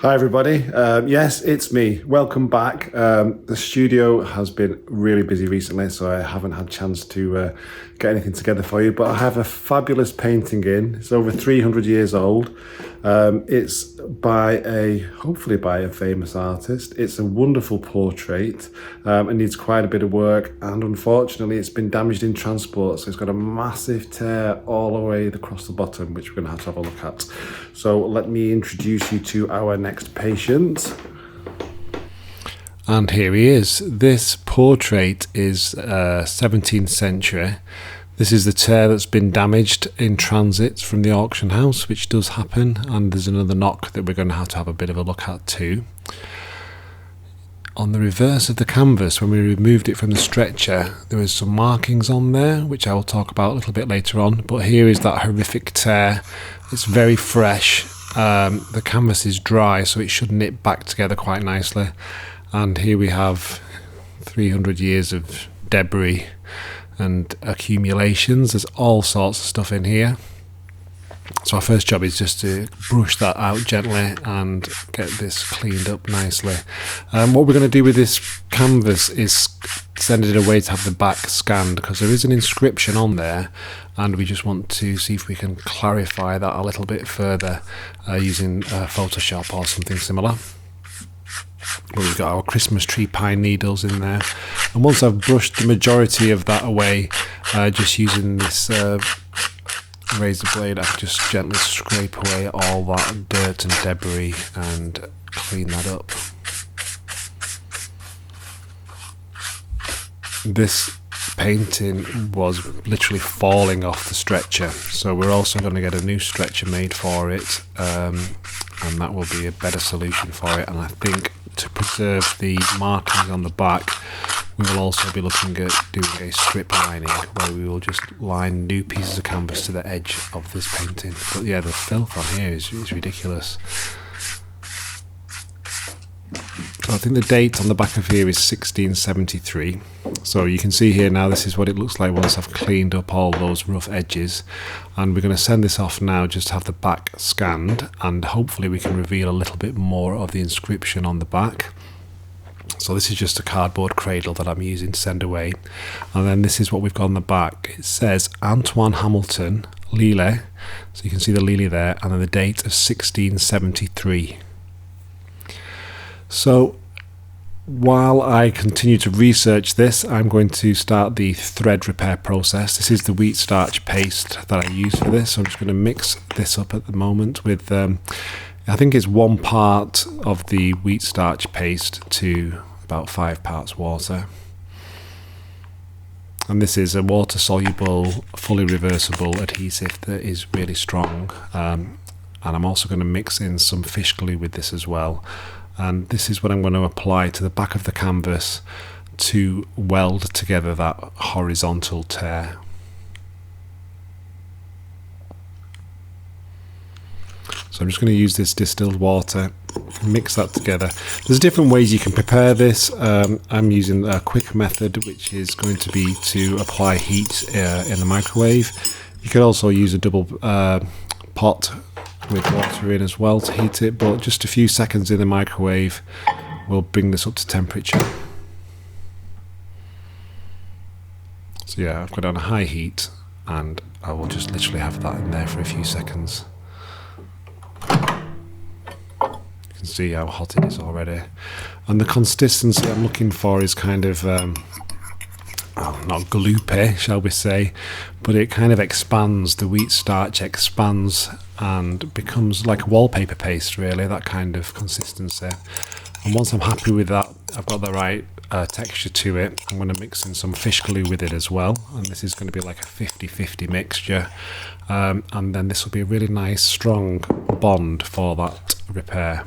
Hi everybody, yes, it's me. Welcome back. The studio has been really busy recently, so I haven't had a chance to get anything together for you, but I have a fabulous painting in. It's over 300 years old. It's hopefully by a famous artist. It's a wonderful portrait. It needs quite a bit of work, and unfortunately it's been damaged in transport, so it's got a massive tear all the way across the bottom, which we're going to have a look at. So let me introduce you to our next patient. And here he is. This portrait is 17th century. This is the tear that's been damaged in transit from the auction house, which does happen, and there's another knock that we're going to have a bit of a look at too. On the reverse of the canvas, when we removed it from the stretcher, there was some markings on there, which I will talk about a little bit later on, but here is that horrific tear. It's very fresh. The canvas is dry, so it should knit back together quite nicely. And here we have 300 years of debris and accumulations. There's all sorts of stuff in here. So our first job is just to brush that out gently and get this cleaned up nicely. What we're going to do with this canvas is send it away to have the back scanned, because there is an inscription on there, and we just want to see if we can clarify that a little bit further using Photoshop or something similar. But we've got our Christmas tree pine needles in there, and once I've brushed the majority of that away, just using this razor blade, I can just gently scrape away all that dirt and debris and clean that up. This painting was literally falling off the stretcher, so we're also going to get a new stretcher made for it, and that will be a better solution for it. And I think to preserve the markings on the back, we will also be looking at doing a strip lining, where we will just line new pieces of canvas to the edge of this painting. But yeah, the filth on here is ridiculous. So I think the date on the back of here is 1673. So you can see here now, this is what it looks like once I've cleaned up all those rough edges. And we're going to send this off now, just to have the back scanned, and hopefully we can reveal a little bit more of the inscription on the back. So this is just a cardboard cradle that I'm using to send away. And then this is what we've got on the back. It says Antoine Hamilton, Lille. So you can see the Lille there, and then the date of 1673. So while I continue to research this, I'm going to start the thread repair process. This is the wheat starch paste that I use for this. So I'm just going to mix this up at the moment with, I think it's 1 part of the wheat starch paste to about 5 parts water. And this is a water soluble, fully reversible adhesive that is really strong. And I'm also going to mix in some fish glue with this as well. And this is what I'm going to apply to the back of the canvas to weld together that horizontal tear. So I'm just going to use this distilled water, mix that together. There's different ways you can prepare this. I'm using a quick method, which is going to be to apply heat in the microwave. You could also use a double pot with water in as well to heat it, but just a few seconds in the microwave will bring this up to temperature. So yeah, I've got it on a high heat, and I will just literally have that in there for a few seconds. You can see how hot it is already, and the consistency I'm looking for is kind of not gloopy, shall we say, but it kind of expands. The wheat starch expands and becomes like a wallpaper paste, really, that kind of consistency. And once I'm happy with that, I've got the right texture to it, I'm going to mix in some fish glue with it as well, and this is going to be like a 50-50 mixture, and then this will be a really nice strong bond for that repair.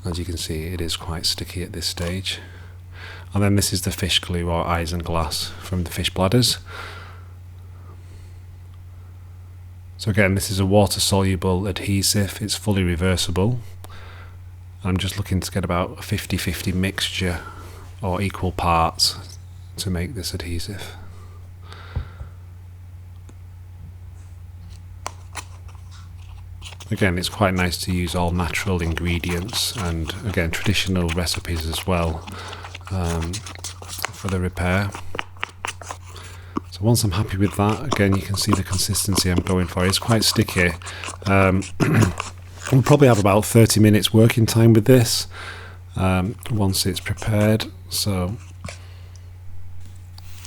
As you can see, it is quite sticky at this stage. And then this is the fish glue, or isinglass, from the fish bladders. So again, this is a water soluble adhesive, it's fully reversible. I'm just looking to get about a 50-50 mixture, or equal parts, to make this adhesive. Again, it's quite nice to use all natural ingredients and again traditional recipes as well for the repair. So once I'm happy with that, again you can see the consistency I'm going for. It's quite sticky. We'll probably have about 30 minutes working time with this once it's prepared. So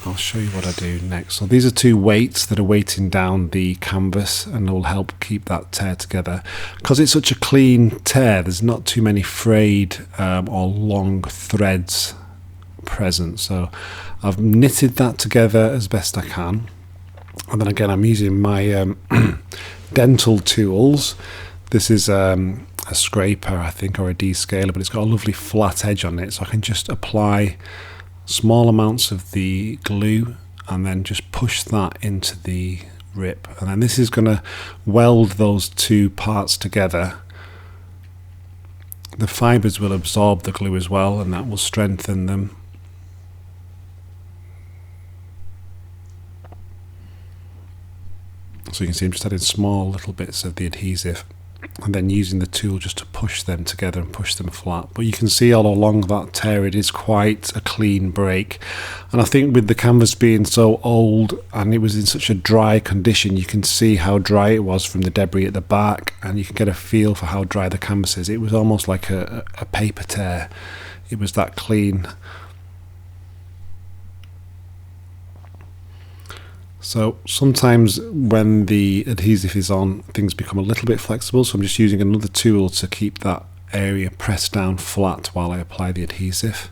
I'll show you what I do next. So these are two weights that are weighting down the canvas and will help keep that tear together. Because it's such a clean tear, there's not too many frayed or long threads present. So I've knitted that together as best I can. And then again, I'm using my dental tools. This is a scraper, I think, or a descaler, but it's got a lovely flat edge on it. So I can just apply small amounts of the glue and then just push that into the rip, and then this is going to weld those two parts together. The fibers will absorb the glue as well, and that will strengthen them. So you can see I'm just adding small little bits of the adhesive and then using the tool just to push them together and push them flat. But you can see all along that tear it is quite a clean break, and I think with the canvas being so old and it was in such a dry condition, you can see how dry it was from the debris at the back, and you can get a feel for how dry the canvas is. It was almost like a paper tear. It was that clean. So sometimes when the adhesive is on, things become a little bit flexible, so I'm just using another tool to keep that area pressed down flat while I apply the adhesive.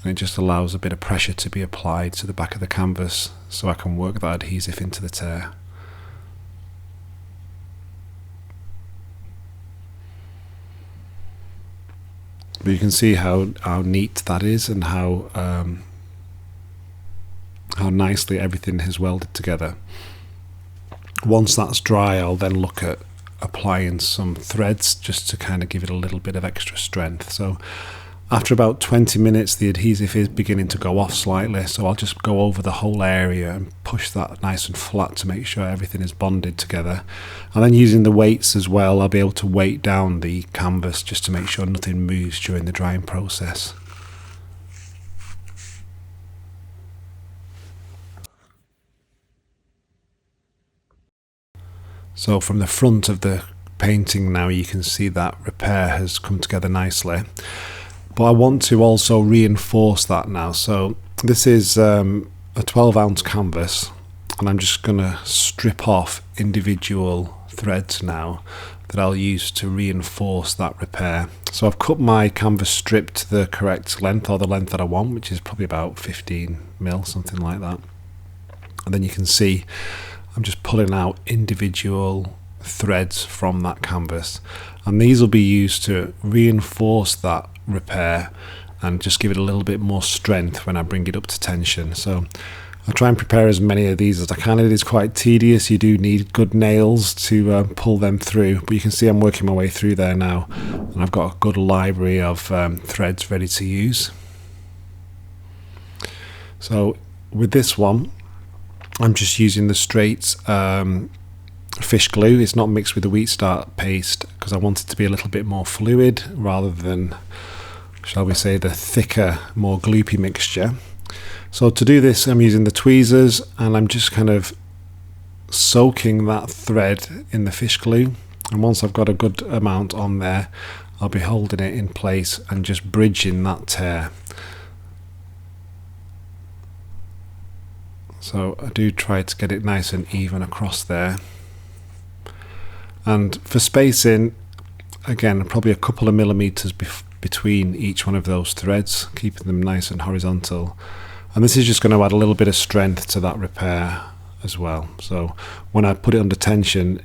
And it just allows a bit of pressure to be applied to the back of the canvas so I can work that adhesive into the tear. But you can see how neat that is and how nicely everything has welded together. Once that's dry, I'll then look at applying some threads just to kind of give it a little bit of extra strength. So after about 20 minutes the adhesive is beginning to go off slightly, so I'll just go over the whole area and push that nice and flat to make sure everything is bonded together. And then using the weights as well, I'll be able to weight down the canvas just to make sure nothing moves during the drying process. So from the front of the painting now you can see that repair has come together nicely, but I want to also reinforce that now. So this is a 12-ounce canvas, and I'm just going to strip off individual threads now that I'll use to reinforce that repair. So I've cut my canvas strip to the correct length, or the length that I want, which is probably about 15mm, something like that. And then you can see I'm just pulling out individual threads from that canvas, and these will be used to reinforce that repair and just give it a little bit more strength when I bring it up to tension. So I'll try and prepare as many of these as I can. It is quite tedious. You do need good nails to pull them through, but you can see I'm working my way through there now, and I've got a good library of threads ready to use. So with this one, I'm just using the straight fish glue. It's not mixed with the wheat starch paste because I want it to be a little bit more fluid rather than, shall we say, the thicker, more gloopy mixture. So to do this, I'm using the tweezers and I'm just kind of soaking that thread in the fish glue. And once I've got a good amount on there, I'll be holding it in place and just bridging that tear. So I do try to get it nice and even across there. And for spacing, again, probably a couple of millimeters between each one of those threads, keeping them nice and horizontal. And this is just going to add a little bit of strength to that repair as well. So when I put it under tension,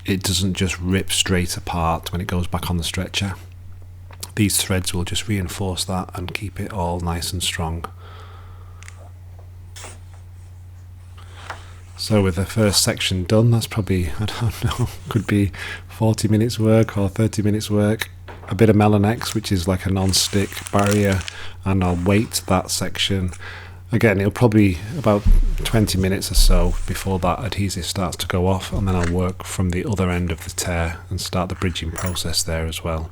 it doesn't just rip straight apart when it goes back on the stretcher. These threads will just reinforce that and keep it all nice and strong. So with the first section done, that's probably, I don't know, could be 40 minutes work or 30 minutes work. A bit of Melanex, which is like a non-stick barrier, and I'll weight that section Again, it'll probably about 20 minutes or so before that adhesive starts to go off, and then I'll work from the other end of the tear and start the bridging process there as well.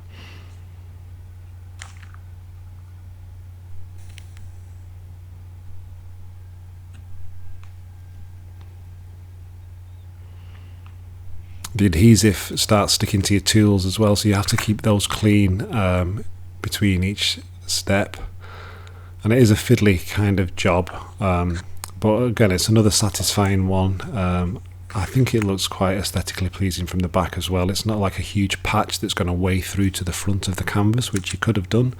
The adhesive starts sticking to your tools as well, so you have to keep those clean between each step. And it is a fiddly kind of job, but again, it's another satisfying one. I think it looks quite aesthetically pleasing from the back as well. It's not like a huge patch that's going to weigh through to the front of the canvas, which you could have done.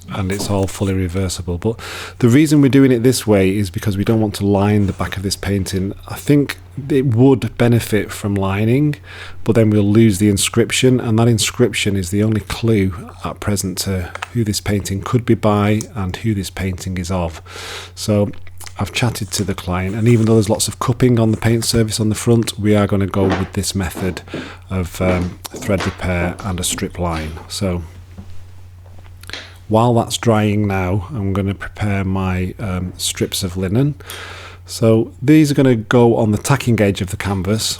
And it's all fully reversible. But the reason we're doing it this way is because we don't want to line the back of this painting. I think it would benefit from lining, but then we'll lose the inscription, and that inscription is the only clue at present to who this painting could be by and who this painting is of. So I've chatted to the client, and even though there's lots of cupping on the paint surface on the front, we are going to go with this method of thread repair and a strip line. So while that's drying now, I'm going to prepare my strips of linen. So these are going to go on the tacking edge of the canvas.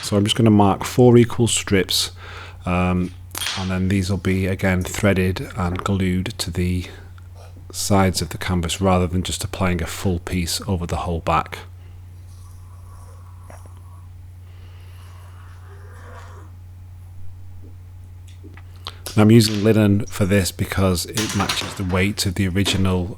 So I'm just going to mark 4 equal strips, and then these will be again threaded and glued to the sides of the canvas rather than just applying a full piece over the whole back. I'm using linen for this because it matches the weight of the original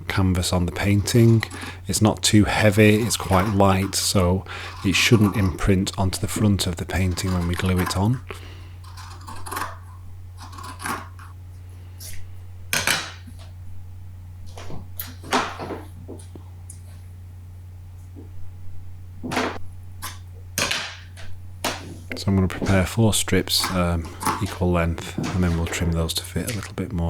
canvas on the painting. It's not too heavy, it's quite light, so it shouldn't imprint onto the front of the painting when we glue it on. So I'm going to prepare 4 strips equal length, and then we'll trim those to fit a little bit more.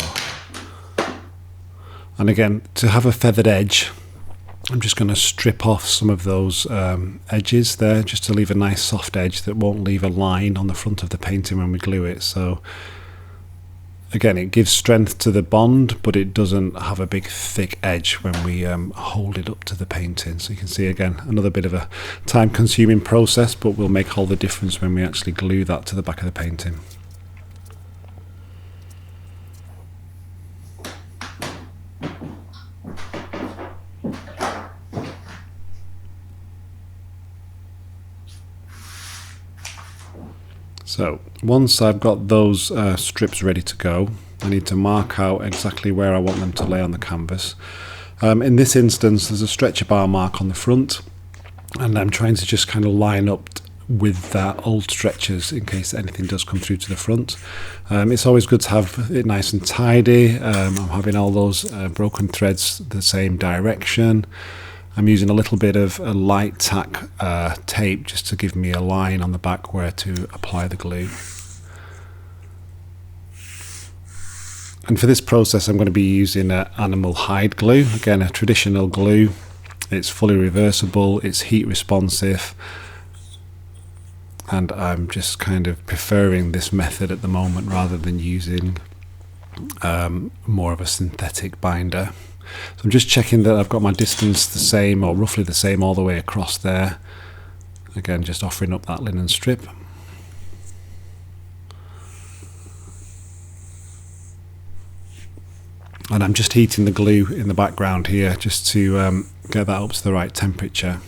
And again, to have a feathered edge, I'm just going to strip off some of those edges there, just to leave a nice soft edge that won't leave a line on the front of the painting when we glue it. So again, it gives strength to the bond, but it doesn't have a big thick edge when we hold it up to the painting. So you can see again, another bit of a time consuming process, but will make all the difference when we actually glue that to the back of the painting. So once I've got those strips ready to go, I need to mark out exactly where I want them to lay on the canvas. In this instance, there's a stretcher bar mark on the front, and I'm trying to just kind of line up with that old stretchers in case anything does come through to the front. It's always good to have it nice and tidy. I'm having all those broken threads the same direction. I'm using a little bit of a light tack tape just to give me a line on the back where to apply the glue. And for this process, I'm going to be using animal hide glue. Again, a traditional glue. It's fully reversible, it's heat responsive, and I'm just kind of preferring this method at the moment rather than using more of a synthetic binder. So I'm just checking that I've got my distance the same, or roughly the same, all the way across there. Again, just offering up that linen strip. And I'm just heating the glue in the background here just to get that up to the right temperature.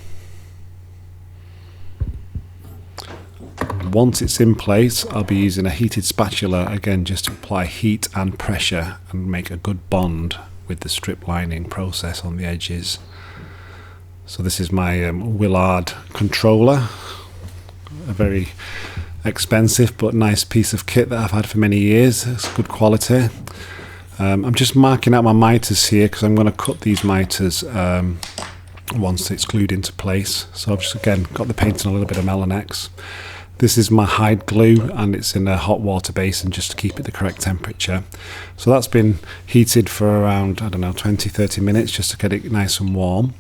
Once it's in place, I'll be using a heated spatula again just to apply heat and pressure and make a good bond with the strip lining process on the edges. So this is my Willard controller, a very expensive but nice piece of kit that I've had for many years. It's good quality. I'm just marking out my miters here because I'm going to cut these miters once it's glued into place. So I've just again got the paint and a little bit of Melanex. This is my hide glue, and it's in a hot water basin just to keep it the correct temperature. So that's been heated for around, I don't know, 20-30 minutes just to get it nice and warm.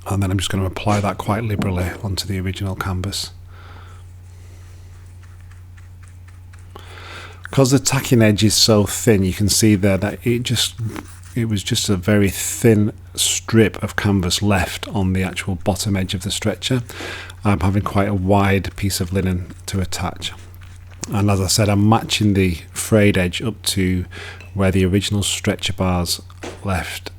And then I'm just going to apply that quite liberally onto the original canvas. Because the tacking edge is so thin, you can see there that it just it was just a very thin strip of canvas left on the actual bottom edge of the stretcher. I'm having quite a wide piece of linen to attach, and as I said, I'm matching the frayed edge up to where the original stretcher bars left.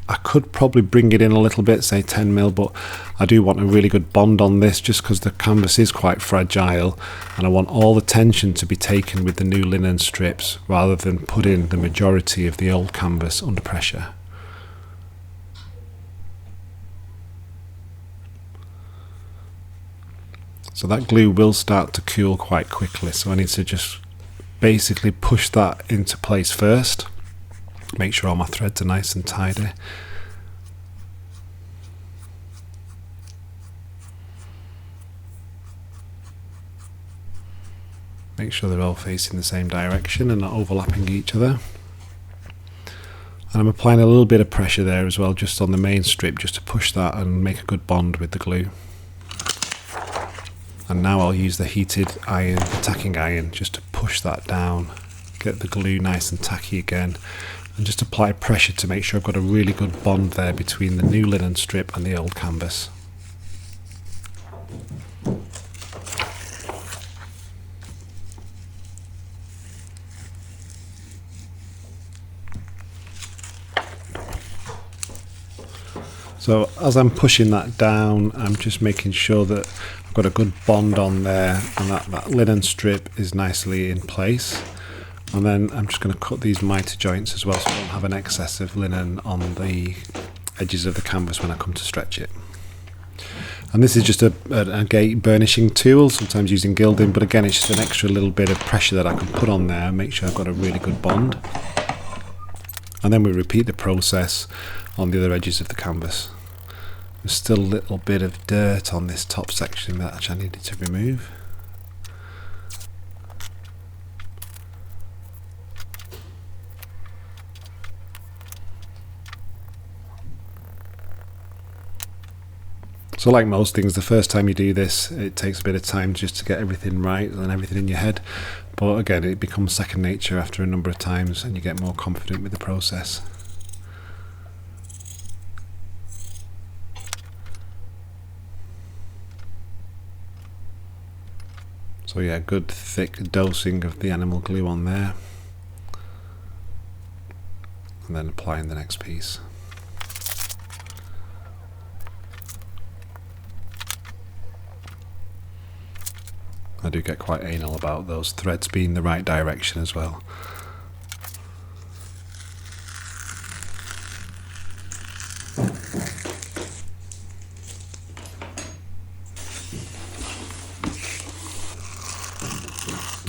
I could probably bring it in a little bit, say 10mm, but I do want a really good bond on this just because the canvas is quite fragile, and I want all the tension to be taken with the new linen strips rather than put in the majority of the old canvas under pressure. So that glue will start to cool quite quickly, so I need to just basically push that into place first. Make sure all my threads are nice and tidy. Make sure they're all facing the same direction and not overlapping each other. And I'm applying a little bit of pressure there as well, just on the main strip, just to push that and make a good bond with the glue. And now I'll use the heated iron, the tacking iron, just to push that down, get the glue nice and tacky again, and just apply pressure to make sure I've got a really good bond there between the new linen strip and the old canvas. So as I'm pushing that down, I'm just making sure that I've got a good bond on there and that linen strip is nicely in place. And then I'm just going to cut these miter joints as well, so I don't have an excess of linen on the edges of the canvas when I come to stretch it. And this is just a gate burnishing tool, sometimes using gilding, but again it's just an extra little bit of pressure that I can put on there and make sure I've got a really good bond. And then we repeat the process on the other edges of the canvas. There's still a little bit of dirt on this top section that I needed to remove. So like most things, the first time you do this, it takes a bit of time just to get everything right and everything in your head. But again, it becomes second nature after a number of times and you get more confident with the process. So yeah, good thick dosing of the animal glue on there. And then applying the next piece. I do get quite anal about those threads being the right direction as well.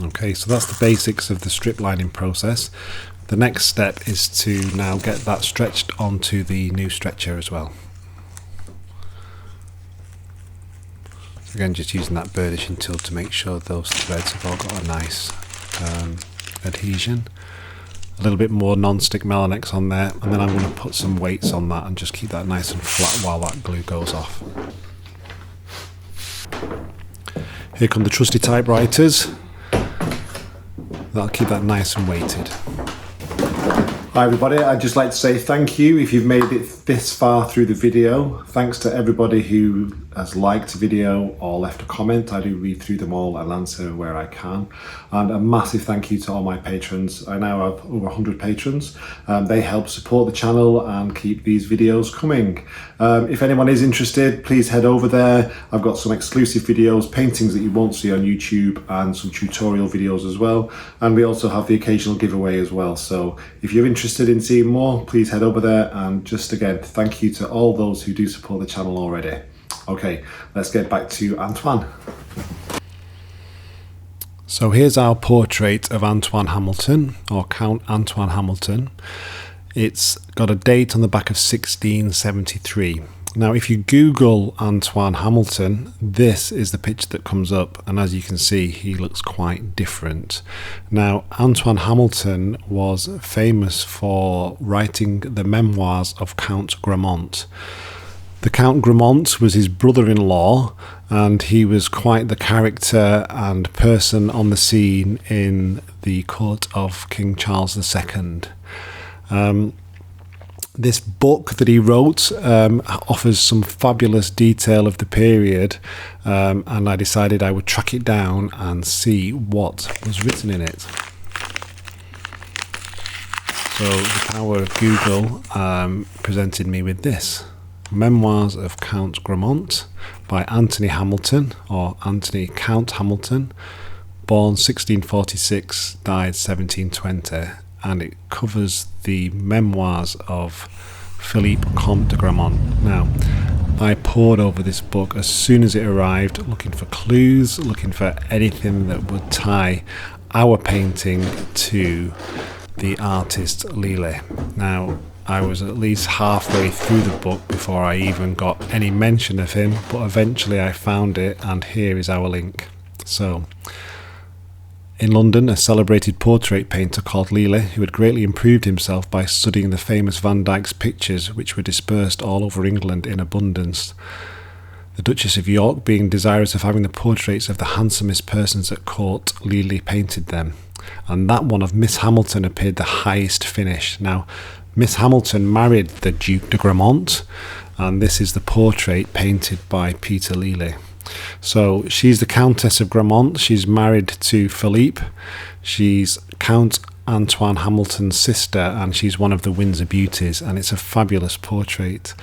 Okay, so that's the basics of the strip lining process. The next step is to now get that stretched onto the new stretcher as well. Again, just using that burnishing tool to make sure those threads have all got a nice adhesion. A little bit more non-stick Melanex on there, and then I'm going to put some weights on that and just keep that nice and flat while that glue goes off. Here come the trusty typewriters. That'll keep that nice and weighted. Hi everybody, I'd just like to say thank you if you've made it this far through the video. Thanks to everybody who has liked the video or left a comment. I do read through them all and answer where I can. And a massive thank you to all my patrons. I now have over 100 patrons. They help support the channel and keep these videos coming. If anyone is interested, please head over there. I've got some exclusive videos, paintings that you won't see on YouTube, and some tutorial videos as well. And we also have the occasional giveaway as well. So if you're interested in seeing more, please head over there. And just again, thank you to all those who do support the channel already. Okay, let's get back to Antoine. So here's our portrait of Antoine Hamilton, or Count Antoine Hamilton. It's got a date on the back of 1673. Now if you Google Antoine Hamilton, this is the picture that comes up, and as you can see, he looks quite different. Now Antoine Hamilton was famous for writing the memoirs of Count Grammont. The Count Grammont was his brother-in-law, and he was quite the character and person on the scene in the court of King Charles II. This book that he wrote offers some fabulous detail of the period, and I decided I would track it down and see what was written in it. So the power of Google presented me with this. Memoirs of Count Grammont by Anthony Hamilton, or Anthony Count Hamilton, born 1646, died 1720, and it covers the memoirs of Philippe Comte de Grammont. Now, I pored over this book as soon as it arrived, looking for clues, looking for anything that would tie our painting to the artist Lely. Now, I was at least halfway through the book before I even got any mention of him, but eventually I found it, and here is our link. So, in London, a celebrated portrait painter called Lely, who had greatly improved himself by studying the famous Van Dyck's pictures, which were dispersed all over England in abundance. The Duchess of York, being desirous of having the portraits of the handsomest persons at court, Lely painted them, and that one of Miss Hamilton appeared the highest finish. Now, Miss Hamilton married the Duke de Grammont, and this is the portrait painted by Peter Lely. So she's the Countess of Grammont. She's married to Philippe. She's Count Antoine Hamilton's sister, and she's one of the Windsor beauties, and it's a fabulous portrait.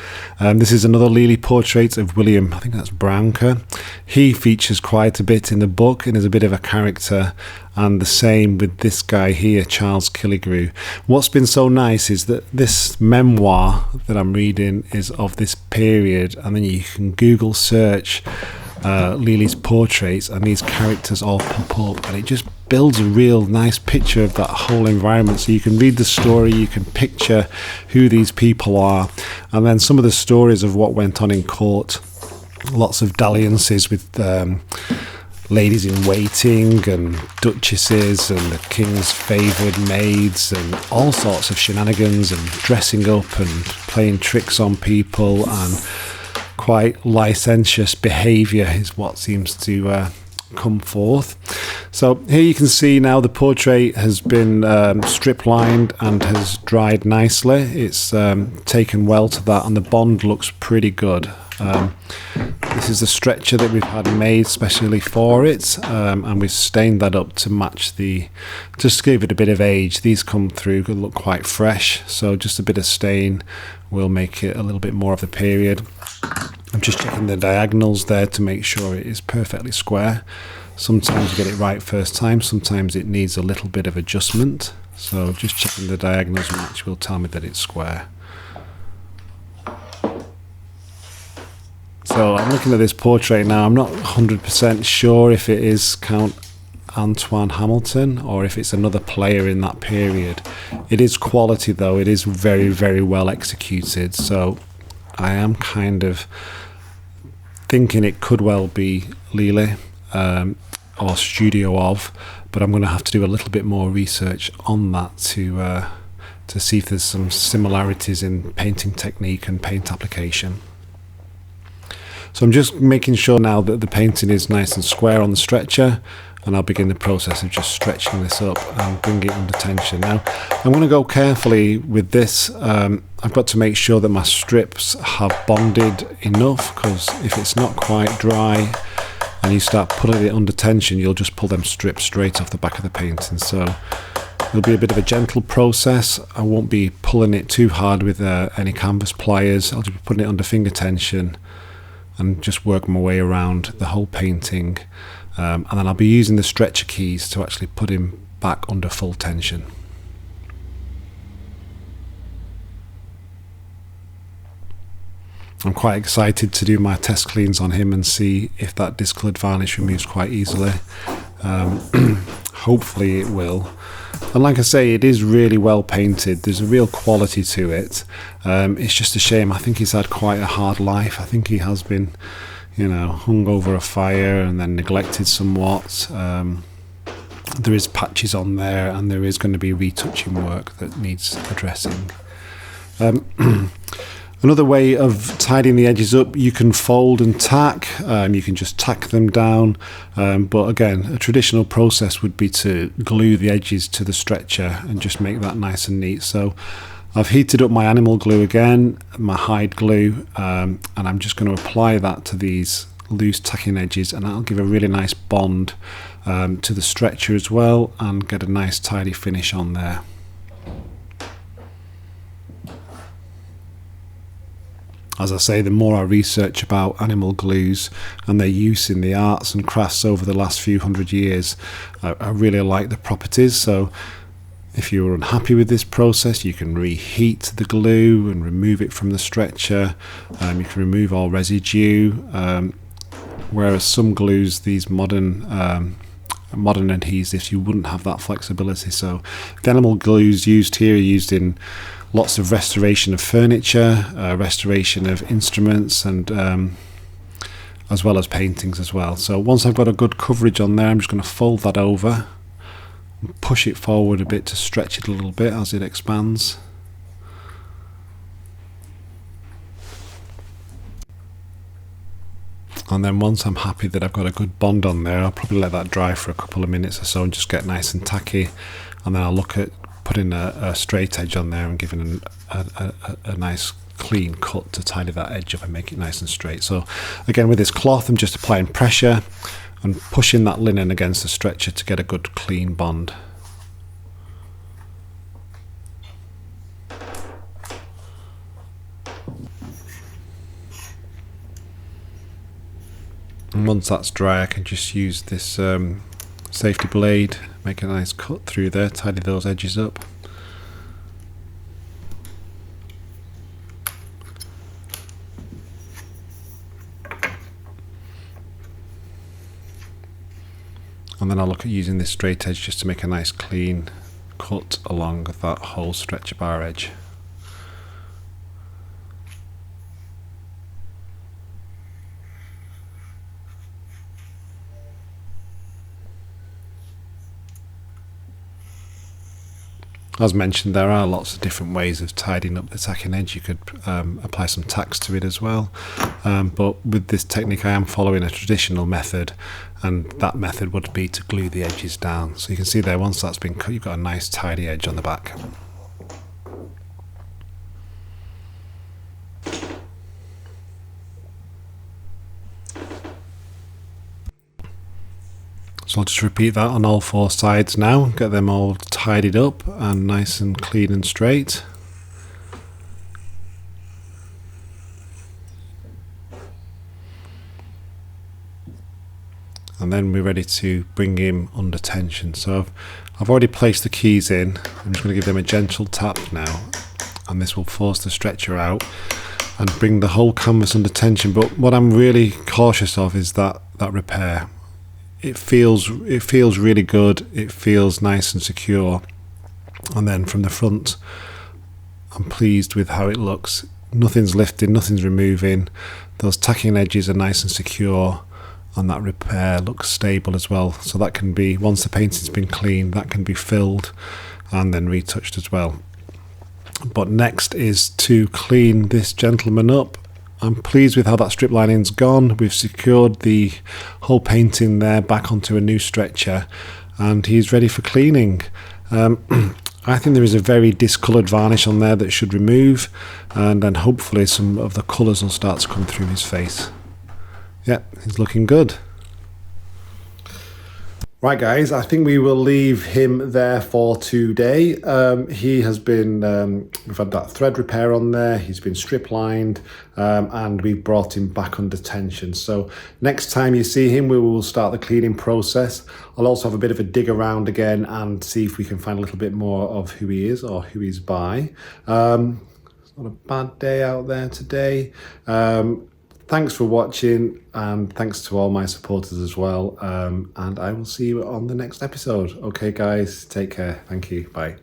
This is another Lely portrait of William, I think that's Brouncker. He features quite a bit in the book and is a bit of a character, and the same with this guy here, Charles Killigrew. What's been so nice is that this memoir that I'm reading is of this period, and then you can Google search Lely's portraits, and these characters all pop up, and it just builds a real nice picture of that whole environment. So you can read the story, you can picture who these people are, and then some of the stories of what went on in court. Lots of dalliances with ladies in waiting and duchesses and the king's favoured maids, and all sorts of shenanigans and dressing up and playing tricks on people, and quite licentious behaviour is what seems to come forth. So here you can see now the portrait has been strip lined and has dried nicely. It's taken well to that, and the bond looks pretty good. This is the stretcher that we've had made specially for it, and we've stained that up to match just to give it a bit of age. These come through, look quite fresh, so just a bit of stain will make it a little bit more of the period. I'm just checking the diagonals there to make sure it is perfectly square. Sometimes you get it right first time, sometimes it needs a little bit of adjustment. So just checking the diagonals match will tell me that it's square. So I'm looking at this portrait now. I'm not 100% sure if it is Count Antoine Hamilton or if it's another player in that period. It is quality though. It is very, very well executed. So I am kind of thinking it could well be Lely or studio of, but I'm going to have to do a little bit more research on that to see if there's some similarities in painting technique and paint application. So I'm just making sure now that the painting is nice and square on the stretcher, and I'll begin the process of just stretching this up and bring it under tension. Now, I'm going to go carefully with this. I've got to make sure that my strips have bonded enough, because if it's not quite dry and you start pulling it under tension, you'll just pull them strips straight off the back of the painting. So it'll be a bit of a gentle process. I won't be pulling it too hard with any canvas pliers. I'll just be putting it under finger tension and just work my way around the whole painting. And then I'll be using the stretcher keys to actually put him back under full tension. I'm quite excited to do my test cleans on him and see if that discoloured varnish removes quite easily. Hopefully it will. And like I say, it is really well painted. There's a real quality to it. It's just a shame. I think he's had quite a hard life. I think he has been, hung over a fire and then neglected somewhat. There is patches on there, and there is going to be retouching work that needs addressing. Another way of tidying the edges up, you can fold and tack. You can just tack them down. But again, a traditional process would be to glue the edges to the stretcher and just make that nice and neat. So I've heated up my animal glue again, my hide glue, and I'm just going to apply that to these loose tacking edges, and that'll give a really nice bond to the stretcher as well, and get a nice tidy finish on there. As I say, the more I research about animal glues and their use in the arts and crafts over the last few hundred years, I really like the properties. So if you're unhappy with this process, you can reheat the glue and remove it from the stretcher. You can remove all residue, whereas some glues, these modern adhesives, you wouldn't have that flexibility. So the animal glues used here are used in lots of restoration of furniture, restoration of instruments, and as well as paintings as well. So once I've got a good coverage on there, I'm just going to fold that over and push it forward a bit to stretch it a little bit as it expands. And then once I'm happy that I've got a good bond on there, I'll probably let that dry for a couple of minutes or so and just get nice and tacky, and then I'll look at putting a straight edge on there and giving a nice clean cut to tidy that edge up and make it nice and straight. So again, with this cloth, I'm just applying pressure and pushing that linen against the stretcher to get a good clean bond. And once that's dry, I can just use this safety blade, make a nice cut through there, tidy those edges up. And then I'll look at using this straight edge just to make a nice clean cut along that whole stretcher bar edge. As mentioned, there are lots of different ways of tidying up the tacking edge. You could apply some tacks to it as well, but with this technique I am following a traditional method, and that method would be to glue the edges down. So you can see there, once that's been cut, you've got a nice tidy edge on the back. So I'll just repeat that on all four sides now, get them all tidied up and nice and clean and straight. And then we're ready to bring him under tension. So I've already placed the keys in. I'm just going to give them a gentle tap now, and this will force the stretcher out and bring the whole canvas under tension. But what I'm really cautious of is that repair. It feels really good, it feels nice and secure, and then from the front I'm pleased with how it looks. Nothing's lifting, nothing's removing, those tacking edges are nice and secure, and that repair looks stable as well. So that can be, once the painting's been cleaned, that can be filled and then retouched as well. But next is to clean this gentleman up. I'm pleased with how that strip lining's gone. We've secured the whole painting there back onto a new stretcher, and he's ready for cleaning. I think there is a very discoloured varnish on there that should remove, and then hopefully some of the colours will start to come through his face. Yeah, he's looking good. Right guys, I think we will leave him there for today. He has been, we've had that thread repair on there, he's been strip lined, and we've brought him back under tension. So next time you see him, we will start the cleaning process. I'll also have a bit of a dig around again and see if we can find a little bit more of who he is or who he's by. It's not a bad day out there today. Thanks for watching, and thanks to all my supporters as well. And I will see you on the next episode. Okay, guys, take care. Thank you. Bye.